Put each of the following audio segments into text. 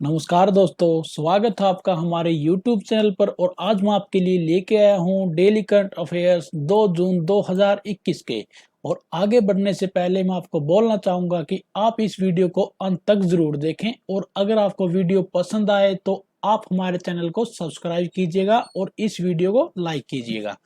नमस्कार दोस्तों, स्वागत है आपका हमारे YouTube चैनल पर। और आज मैं आपके लिए लेके आया हूँ डेली करंट अफेयर्स 2 जून 2021 के। और आगे बढ़ने से पहले मैं आपको बोलना चाहूँगा कि आप इस वीडियो को अंत तक ज़रूर देखें, और अगर आपको वीडियो पसंद आए तो आप हमारे चैनल को सब्सक्राइब कीजिएगा और इस वीडियो को लाइक कीजिएगा।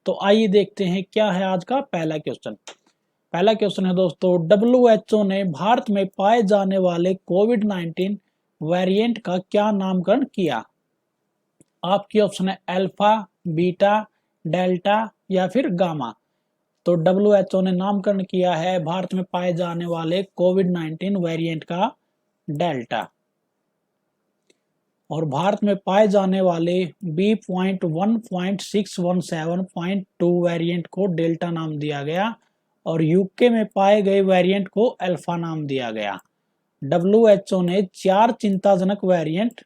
तो आइए देखते हैं क्या है आज का पहला क्वेश्चन। पहला क्वेश्चन है दोस्तों, WHO ने भारत में पाए जाने वाले कोविड-19 वेरिएंट का क्या नामकरण किया? आपकी ऑप्शन है अल्फा, बीटा, डेल्टा या फिर गामा। तो WHO ने नामकरण किया है भारत में पाए जाने वाले कोविड-19 वेरिएंट का डेल्टा। और भारत में पाए जाने वाले B.1.617.2 वेरिएंट को डेल्टा नाम दिया गया, और यूके में पाए गए वेरिएंट को अल्फा नाम दिया गया। WHO ने 4 चिंताजनक वेरिएंट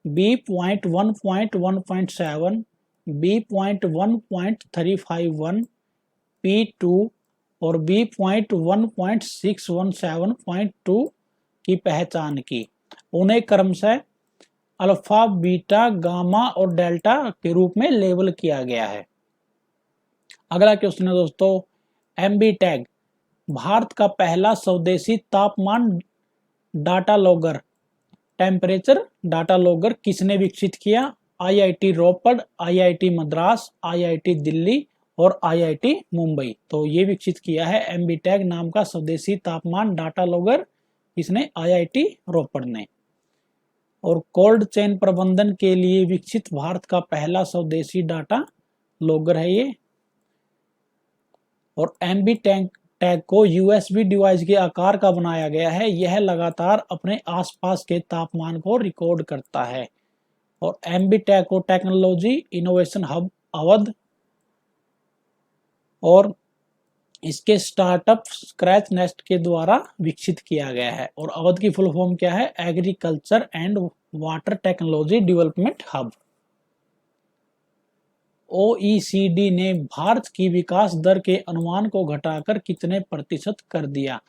B.1.1.7, B.1.351, P2 और B.1.617.2 की पहचान की। उन्हें क्रमशः अल्फा, बीटा, गामा और डेल्टा के रूप में लेबल किया गया है। अगला क्वेश्चन है दोस्तों, एमबी टैग भारत का पहला स्वदेशी तापमान data logger, temperature data logger किसने विकसित किया? आईआईटी रोपड़, आईआईटी मद्रास, आईआईटी दिल्ली और आईआईटी मुंबई। तो ये विकसित किया है एमबी टैग नाम का स्वदेशी तापमान डाटा लॉगर, किसने? आईआईटी रोपड़ ने। और कोल्ड चेन प्रबंधन के लिए विकसित भारत का पहला स्वदेशी डाटा लॉगर है ये। और एमबी टैग को यूएसबी डिवाइस के आकार का बनाया गया है। यह लगातार अपने आसपास के तापमान को रिकॉर्ड करता है। और एमबी टैग को टेक्नोलॉजी इनोवेशन हब अवध और इसके स्टार्टअप स्क्रैच नेस्ट के द्वारा विकसित किया गया है। और अवध की फुल फॉर्म क्या है? Agriculture and water technology development hub. OECD ने भारत की विकास दर के अनुमान को घटाकर कितने प्रतिशत कर दिया?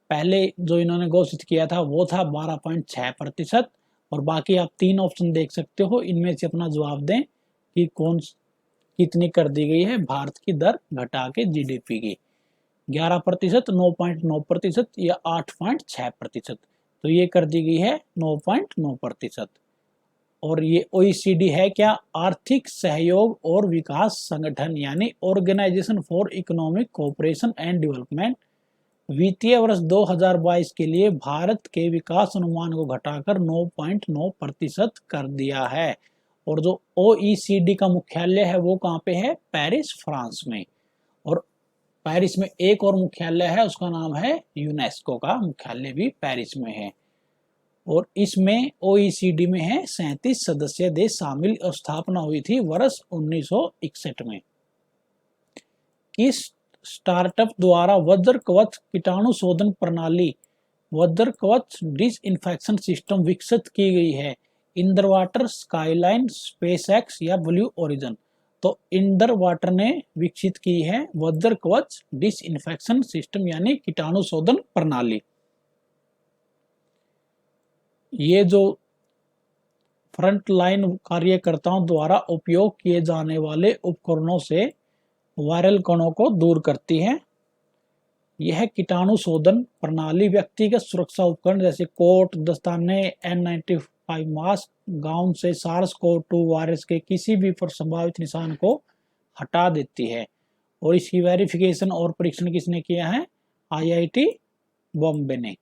पहले जो इन्होंने घोषित किया था वो था 12.6%। और बाकी आप 3 ऑप्शन देख सकते हो, इनमें से अपना जवाब दें कि कौन कितनी कर दी गई है भारत की दर घटा के जीडीपी की। 11%, 9.9% या 8.6%। तो ये कर दी गई है 9.9%। और ये ओईसीडी है क्या? आर्थिक सहयोग और विकास संगठन, यानी organisation for economic cooperation and development. वित्तीय वर्ष 2022 के लिए भारत के विकास अनुमान को घटाकर 9.9% कर दिया है। और जो ओईसीडी का मुख्यालय है वो कहाँ पे है? पेरिस, फ्रांस में। और पेरिस में एक और मुख्यालय है, उसका नाम है यूनेस्को का मुख्यालय भी पेरिस में है। और इसमें ओईसीडी में है 37 सदस्य देश शामिल। स्थापना हुई थी वर्ष 1961 में। किस स्टार्टअप द्वारा वज्र कवच कीटाणु शोधन प्रणाली, वज्र कवच डिसइंफेक्शन सिस्टम विकसित की गई है? इंडर वाटर, स्काईलाइन, स्पेसएक्स या ब्लू ओरिजिन। तो इंडर वाटर ने विकसित की है वज्र कवच डिसइंफेक्शन सिस्टम, यानी कीटाणु शोधन प्रणाली। ये जो फ्रंट लाइन कार्यकर्ताओं द्वारा उपयोग किए जाने वाले उपकरणों से वायरल कणों को दूर करती है। यह कीटाणु शोधन प्रणाली व्यक्तिगत सुरक्षा उपकरण जैसे कोट, दस्ताने, N95 मास्क, गाउन से SARS-CoV-2 वायरस के किसी भी संभावित निशान को हटा देती है। और इसकी वेरिफिकेशन और परीक्षण किसने किया है? आईआईटी बॉम्बे ने।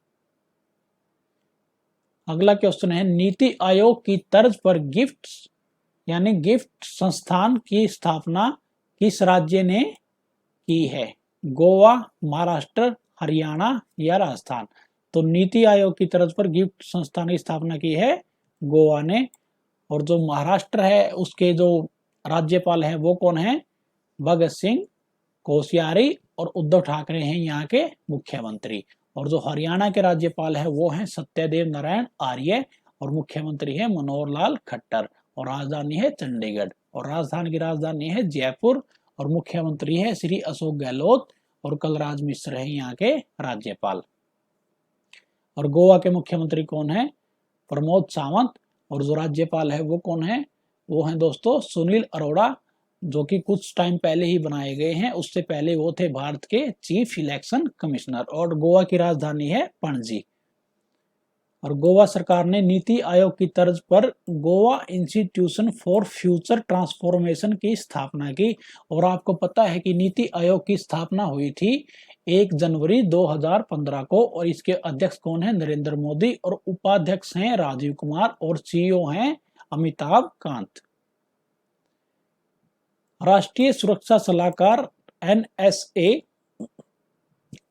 अगला क्वेश्चन है, नीति आयोग की तर्ज पर गिफ्ट यानी गिफ्ट संस्थान की स्थापना किस राज्य ने की है? गोवा, महाराष्ट्र, हरियाणा या राजस्थान। तो नीति आयोग की तर्ज पर गिफ्ट संस्थान की स्थापना की है गोवा ने। और जो महाराष्ट्र है उसके जो राज्यपाल हैं वो कौन है? भगत सिंह कोश्यारी और उद्धव ठाकरे हैं यहाँ के मुख्यमंत्री। और जो हरियाणा के राज्यपाल है वो हैं सत्यदेव नारायण आर्य, और मुख्यमंत्री है मनोहर लाल खट्टर, और राजधानी है चंडीगढ़, और राजस्थान की राजधानी है जयपुर, और मुख्यमंत्री है श्री अशोक गहलोत, और कलराज मिश्र है यहाँ के राज्यपाल। और गोवा के मुख्यमंत्री कौन है? प्रमोद सावंत, और जो राज्यपाल है वो कौन है, वो है दोस्तों सुनील अरोड़ा, जो कि कुछ टाइम पहले ही बनाए गए हैं। उससे पहले वो थे भारत के चीफ इलेक्शन कमिश्नर। और गोवा की राजधानी है पणजी। और गोवा सरकार ने नीति आयोग की तर्ज पर Goa institution for future transformation की स्थापना की। और आपको पता है कि नीति आयोग की स्थापना हुई थी 1 जनवरी 2015 को, और इसके अध्यक्ष कौन है, नरेंद्र मोदी, और उपाध्यक्ष हैं राजीव कुमार, और सीईओ हैं अमिताभ कांत। राष्ट्रीय सुरक्षा सलाहकार NSA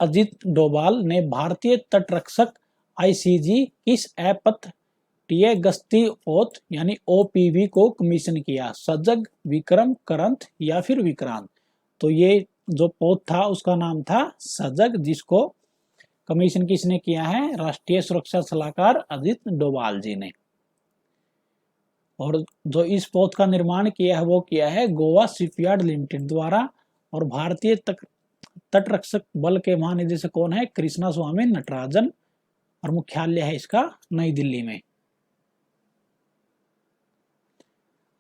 अजित डोभाल ने भारतीय तटरक्षक ICG किस अपतटीय गश्ती पोत यानी OPV को कमीशन किया, सजग, विक्रम, करंत या फिर विक्रांत। तो ये जो पोत था उसका नाम था सजग, जिसको कमीशन किसने किया है, राष्ट्रीय सुरक्षा सलाहकार अजित डोभाल जी ने। और जो इस पोत का निर्माण किया है वो किया है गोवा शिपयार्ड लिमिटेड द्वारा। और भारतीय तटरक्षक बल के महानिदेशक कौन है, कृष्णा स्वामी नटराजन, और मुख्यालय है इसका नई दिल्ली में।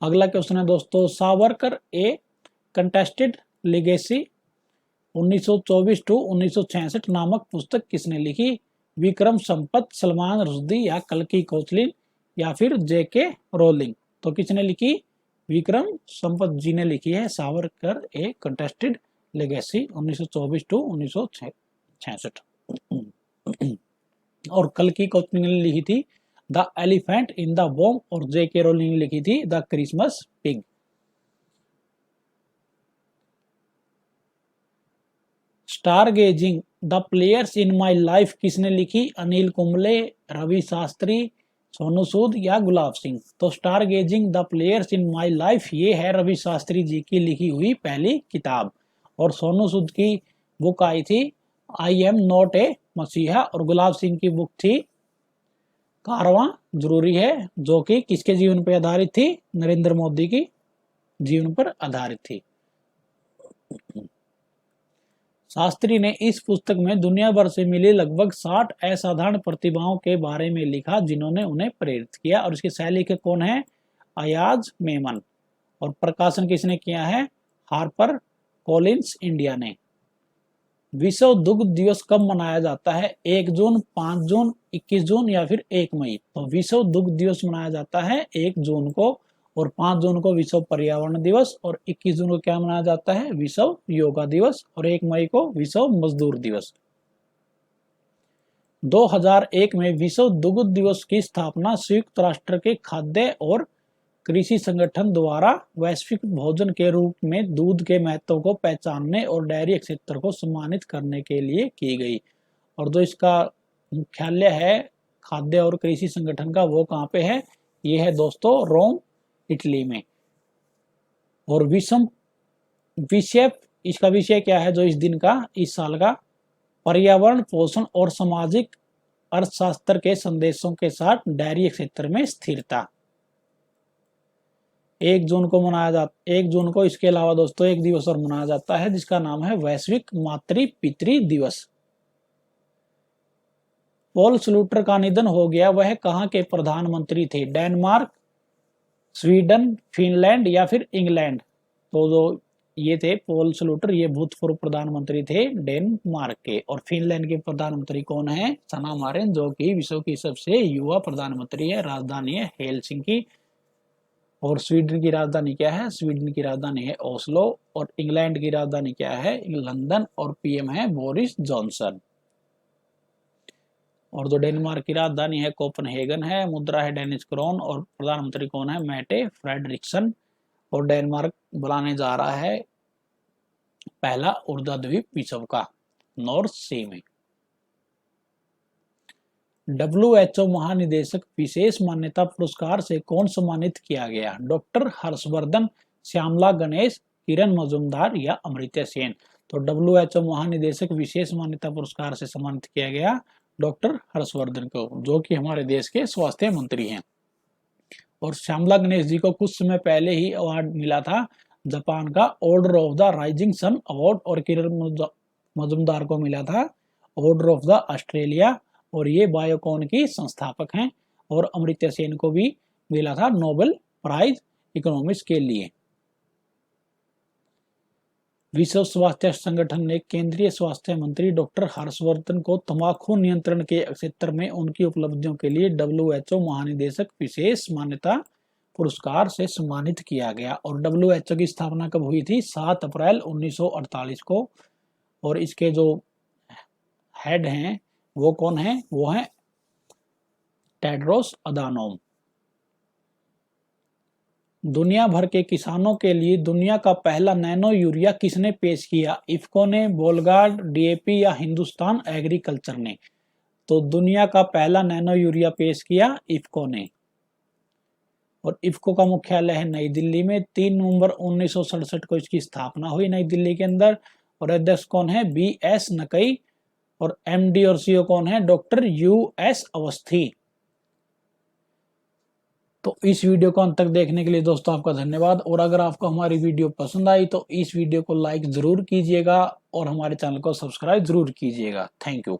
अगला क्वेश्चन है दोस्तों, Savarkar A Contested Legacy 1924 to 1966 नामक पुस्तक किसने लिखी, विक्रम संपत, सलमान रुश्दी या कल्कि कोचलिन या फिर JK रोलिंग। तो किसने लिखी, विक्रम संपत जी ने लिखी है Savarkar A Contested Legacy 1924 to 1966। और कल्कि कोचलिन ने लिखी थी The Elephant in the Bomb, और JK रोलिंग ने लिखी थी The Christmas Pig. Star Gazing The Players in My Life किसने लिखी, अनिल कुंबले, रवि शास्त्री, सोनू सूद या गुलाब सिंह। तो Star Gazing The Players in My Life ये है रवि शास्त्री जी की लिखी हुई पहली किताब। और सोनू सूद की बुक आई थी आई एम नॉट ए मसीहा, और गुलाब सिंह की बुक थी कारवां जरूरी है, जो कि किसके जीवन पर आधारित थी, नरेंद्र मोदी की जीवन पर आधारित थी। शास्त्री ने इस पुस्तक में दुनिया भर से मिली लगभग 60 असाधारण प्रतिभाओं के बारे में लिखा जिन्होंने उन्हें प्रेरित किया। और इसके सह लेखक कौन है, अयाज मेमन। और प्रकाशन किसने किया है, हार्पर कॉलिंस इंडिया ने। विश्व दुग्ध दिवस कब मनाया जाता है, 1 जून, 5 जून, 21 जून या फिर 1 मई। तो विश्व दुग्ध दिवस मनाया जाता है 1 जून को, और 5 जून को विश्व पर्यावरण दिवस, और 21 जून को क्या मनाया जाता है, विश्व योगा दिवस, और 1 मई को विश्व मजदूर दिवस। 2001 में विश्व दुग्ध दिवस की स्थापना संयुक्त राष्ट्र के खाद्य और कृषि संगठन द्वारा वैश्विक भोजन के रूप में दूध के महत्व को पहचानने और डेयरी क्षेत्र को सम्मानित करने के लिए की गई। और जो इसका मुख्यालय है खाद्य और कृषि संगठन का, वो कहाँ पे है, ये है दोस्तों रोम, इटली में। और विषय इसका विषय क्या है जो इस दिन का, इस साल का, पर्यावरण, पोषण और सामाजिक अर्थशास्त्र के संदेशों के साथ डेयरी क्षेत्र में स्थिरता। 1 जून को मनाया जाता 1 जून को इसके अलावा दोस्तों एक दिवस और मनाया जाता है जिसका नाम है वैश्विक मातृ पितृ दिवस। पॉल स्लूटर का निधन हो गया, वह कहाँ के प्रधानमंत्री थे, डेनमार्क, स्वीडन, फिनलैंड या फिर इंग्लैंड। तो जो ये थे पॉल स्लूटर, ये भूतपूर्व प्रधानमंत्री थे डेनमार्क के। और फिनलैंड के प्रधानमंत्री कौन है, सना मारिन, जो कि विश्व की सबसे युवा प्रधानमंत्री है। राजधानी है हेलसिंकी। और स्वीडन की राजधानी क्या है, स्वीडन की राजधानी है ओस्लो। और इंग्लैंड की राजधानी क्या है, लंदन। और पीएम है बोरिस जॉनसन। और जो डेनमार्क की राजधानी है कोपनहेगन है, मुद्रा है डेनिश क्रोन, और प्रधानमंत्री कौन है, मैटे फ्रेडरिक्सन। और डेनमार्क बनाने जा रहा है पहला ऊर्जा द्वीप विश्व का, नॉर्थ सी में। WHO महानिदेशक विशेष मान्यता पुरस्कार से कौन सम्मानित किया गया, डॉक्टर हर्षवर्धन, श्यामला गणेश, किरण मजूमदार या अमृत्य सेन। तो WHO महानिदेशक विशेष मान्यता पुरस्कार से सम्मानित किया गया डॉक्टर हर्षवर्धन को, जो कि हमारे देश के स्वास्थ्य मंत्री हैं। और श्यामला गणेश जी को कुछ समय पहले ही अवार्ड मिला था जापान का Order of the Rising Sun award, और किरण मजूमदार को मिला था ऑर्डर ऑफ द ऑस्ट्रेलिया। और ये बायोकॉन की संस्थापक हैं। और अमर्त्य सेन को भी मिला था नोबेल प्राइज इकोनॉमिक्स के लिए। विश्व स्वास्थ्य संगठन ने केंद्रीय स्वास्थ्य मंत्री डॉक्टर हर्षवर्धन को तंबाकू नियंत्रण के क्षेत्र में उनकी उपलब्धियों के लिए WHO महानिदेशक विशेष मान्यता पुरस्कार से सम्मानित किया गया। और WHO की स्थापना कब हुई थी? 7 अप्रैल 1948 को। और इसके जो हेड हैं वो कौन है? वो है टेड्रोस अधानोम। दुनिया भर के किसानों के लिए दुनिया का पहला नैनो यूरिया किसने पेश किया? इफ्को ने, बोलगार्ड, DAP या हिंदुस्तान एग्रीकल्चर ने? तो दुनिया का पहला नैनो यूरिया पेश किया इफ्को ने। और इफ्को का मुख्यालय है नई दिल्ली में। 3 नवंबर 1967 को इसकी स्थापना हुई नई दिल्ली के अंदर। और अध्यक्ष कौन है? BS नकई। और MD और CEO कौन है? Doctor US Awasthi. तो इस वीडियो को अंत तक देखने के लिए दोस्तों आपका धन्यवाद। और अगर आपको हमारी वीडियो पसंद आई तो इस वीडियो को लाइक जरूर कीजिएगा और हमारे चैनल को सब्सक्राइब जरूर कीजिएगा। Thank you.